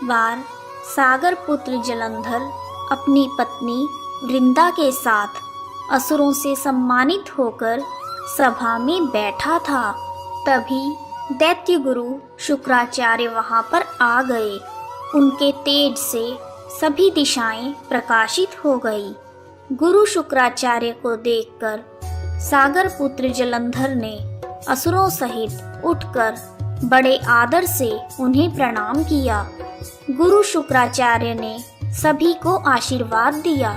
बार सागर पुत्र जलंधर अपनी पत्नी वृंदा के साथ असुरों से सम्मानित होकर सभा में बैठा था। तभी दैत्य गुरु शुक्राचार्य वहां पर आ गए। उनके तेज से सभी दिशाएं प्रकाशित हो गई। गुरु शुक्राचार्य को देखकर सागर पुत्र जलंधर ने असुरों सहित उठकर बड़े आदर से उन्हें प्रणाम किया। गुरु शुक्राचार्य ने सभी को आशीर्वाद दिया।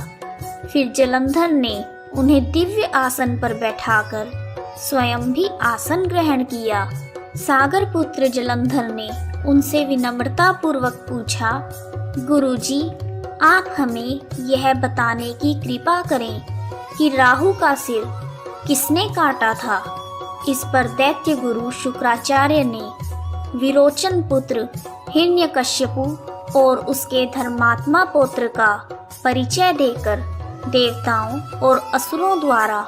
फिर जलंधर ने उन्हें दिव्य आसन पर बैठाकर स्वयं भी आसन ग्रहण किया। सागर पुत्र जलंधर ने उनसे विनम्रता पूर्वक पूछा, गुरुजी, आप हमें यह बताने की कृपा करें कि राहु का सिर किसने काटा था। इस पर दैत्य गुरु शुक्राचार्य ने विरोचन पुत्र हिरण्यकश्यपु और उसके धर्मात्मा पुत्र का परिचय देकर देवताओं और असुरों द्वारा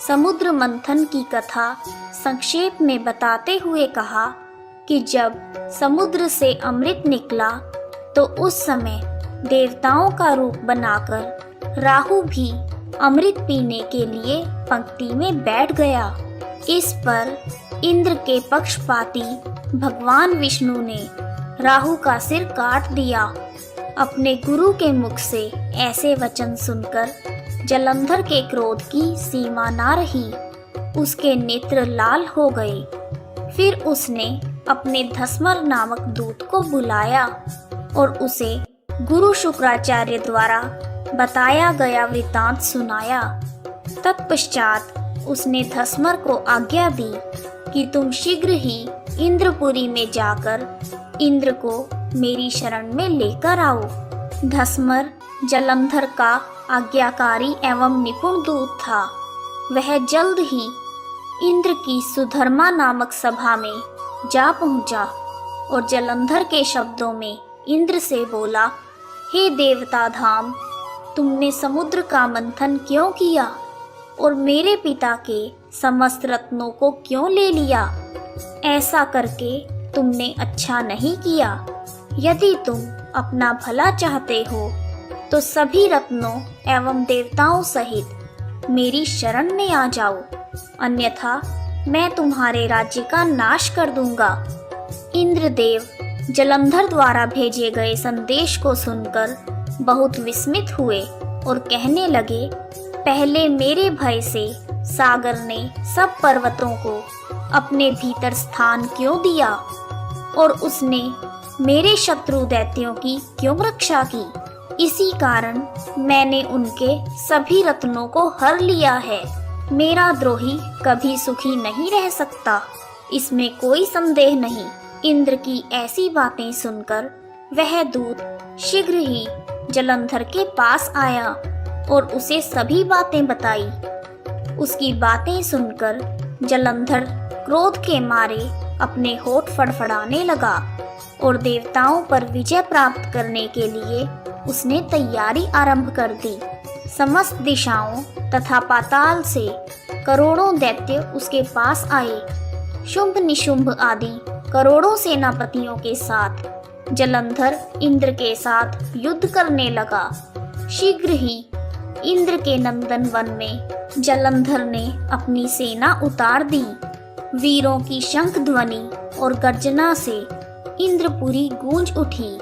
समुद्र मंथन की कथा संक्षेप में बताते हुए कहा कि जब समुद्र से अमृत निकला तो उस समय देवताओं का रूप बनाकर राहु भी अमृत पीने के लिए पंक्ति में बैठ गया। इस पर इंद्र के पक्षपाती भगवान विष्णु ने राहु का सिर काट दिया। अपने गुरु के मुख से ऐसे वचन सुनकर जलंधर के क्रोध की सीमा ना रही। उसके नेत्र लाल हो गए। फिर उसने अपने धस्मर नामक दूत को बुलाया और उसे गुरु शुक्राचार्य द्वारा बताया गया वृत्तांत सुनाया। तत्पश्चात उसने धस्मर को आज्ञा दी कि तुम शीघ्र ही इंद्रपुरी में जाकर इंद्र को मेरी शरण में लेकर आओ। धस्मर जलंधर का आज्ञाकारी एवं निपुण दूत था। वह जल्द ही इंद्र की सुधर्मा नामक सभा में जा पहुंचा और जलंधर के शब्दों में इंद्र से बोला, हे देवता धाम, तुमने समुद्र का मंथन क्यों किया और मेरे पिता के समस्त रत्नों को क्यों ले लिया? ऐसा करके तुमने अच्छा नहीं किया। यदि तुम अपना भला चाहते हो तो सभी रत्नों एवं देवताओं सहित मेरी शरण में आ जाओ, अन्यथा मैं तुम्हारे राज्य का नाश कर दूंगा। इंद्रदेव जलंधर द्वारा भेजे गए संदेश को सुनकर बहुत विस्मित हुए और कहने लगे, पहले मेरे भय से सागर ने सब पर्वतों को अपने भीतर स्थान क्यों दिया और उसने मेरे शत्रु दैत्यों की क्यों रक्षा की? इसी कारण मैंने उनके सभी रत्नों को हर लिया है। मेरा द्रोही कभी सुखी नहीं रह सकता, इसमें कोई संदेह नहीं। इंद्र की ऐसी बातें सुनकर वह दूत शीघ्र ही जलंधर के पास आया और उसे सभी बातें बताई। उसकी बातें सुनकर जलंधर क्रोध के मारे अपने होठ फड़फड़ाने लगा और देवताओं पर विजय प्राप्त करने के लिए उसने तैयारी आरंभ कर दी। समस्त दिशाओं तथा पाताल से करोड़ों दैत्य उसके पास आए। शुंभ निशुंभ आदि करोड़ों सेनापतियों के साथ जलंधर इंद्र के साथ युद्ध करने लगा। शीघ्र ही इंद्र के नंदन वन में जलंधर ने अपनी सेना उतार दी। वीरों की शंख ध्वनि और गर्जना से इंद्रपुरी गूंज उठी।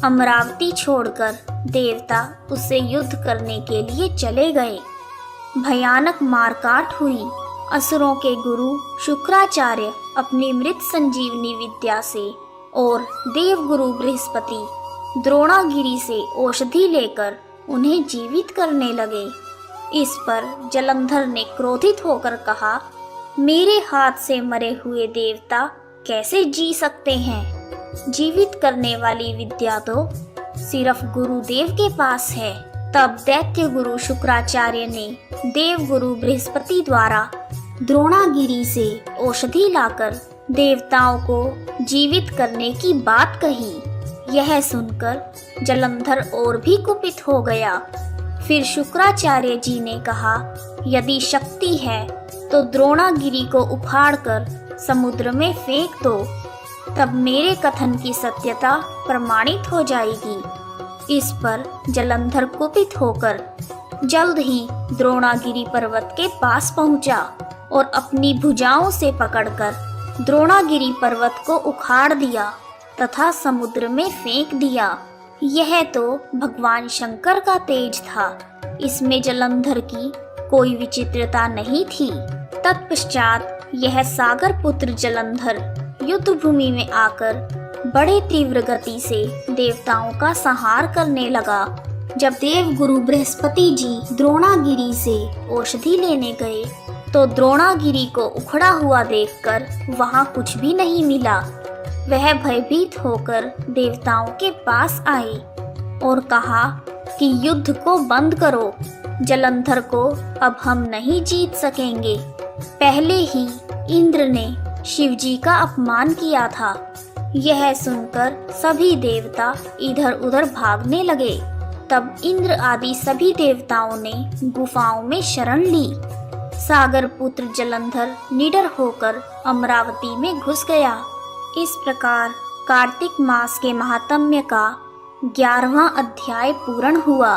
अमरावती छोड़कर देवता उससे युद्ध करने के लिए चले गए। भयानक मारकाट हुई। असुरों के गुरु शुक्राचार्य अपनी मृत संजीवनी विद्या से और देवगुरु बृहस्पति द्रोणागिरी से औषधि लेकर उन्हें जीवित करने लगे। इस पर जलंधर ने क्रोधित होकर कहा, मेरे हाथ से मरे हुए देवता कैसे जी सकते हैं? जीवित करने वाली विद्या तो सिर्फ गुरुदेव के पास है। तब दैत्य गुरु शुक्राचार्य ने देवगुरु बृहस्पति द्वारा द्रोणागिरी से औषधि लाकर देवताओं को जीवित करने की बात कही। यह सुनकर जलंधर और भी कुपित हो गया। फिर शुक्राचार्य जी ने कहा, यदि शक्ति है तो द्रोणागिरी को उखाड़कर समुद्र में फेंक दो, तब मेरे कथन की सत्यता प्रमाणित हो जाएगी। इस पर जलंधर कुपित होकर जल्द ही द्रोणागिरी पर्वत के पास पहुंचा और अपनी भुजाओं से पकड़कर द्रोणागिरी पर्वत को उखाड़ दिया तथा समुद्र में फेंक दिया। यह तो भगवान शंकर का तेज था, इसमें जलंधर की कोई विचित्रता नहीं थी। तत्पश्चात यह सागर पुत्र जलंधर युद्ध भूमि में आकर बड़े तीव्र गति से देवताओं का संहार करने लगा। जब देव गुरु बृहस्पति जी द्रोणागिरी से औषधि लेने गए तो द्रोणागिरी को उखड़ा हुआ देखकर वहां कुछ भी नहीं मिला। वह भयभीत होकर देवताओं के पास आए और कहा कि युद्ध को बंद करो, जलंधर को अब हम नहीं जीत सकेंगे। पहले ही इंद्र ने शिवजी का अपमान किया था। यह सुनकर सभी देवता इधर उधर भागने लगे। तब इंद्र आदि सभी देवताओं ने गुफाओं में शरण ली। सागर पुत्र जलंधर निडर होकर अमरावती में घुस गया। इस प्रकार कार्तिक मास के महात्म्य का 11वां अध्याय पूर्ण हुआ।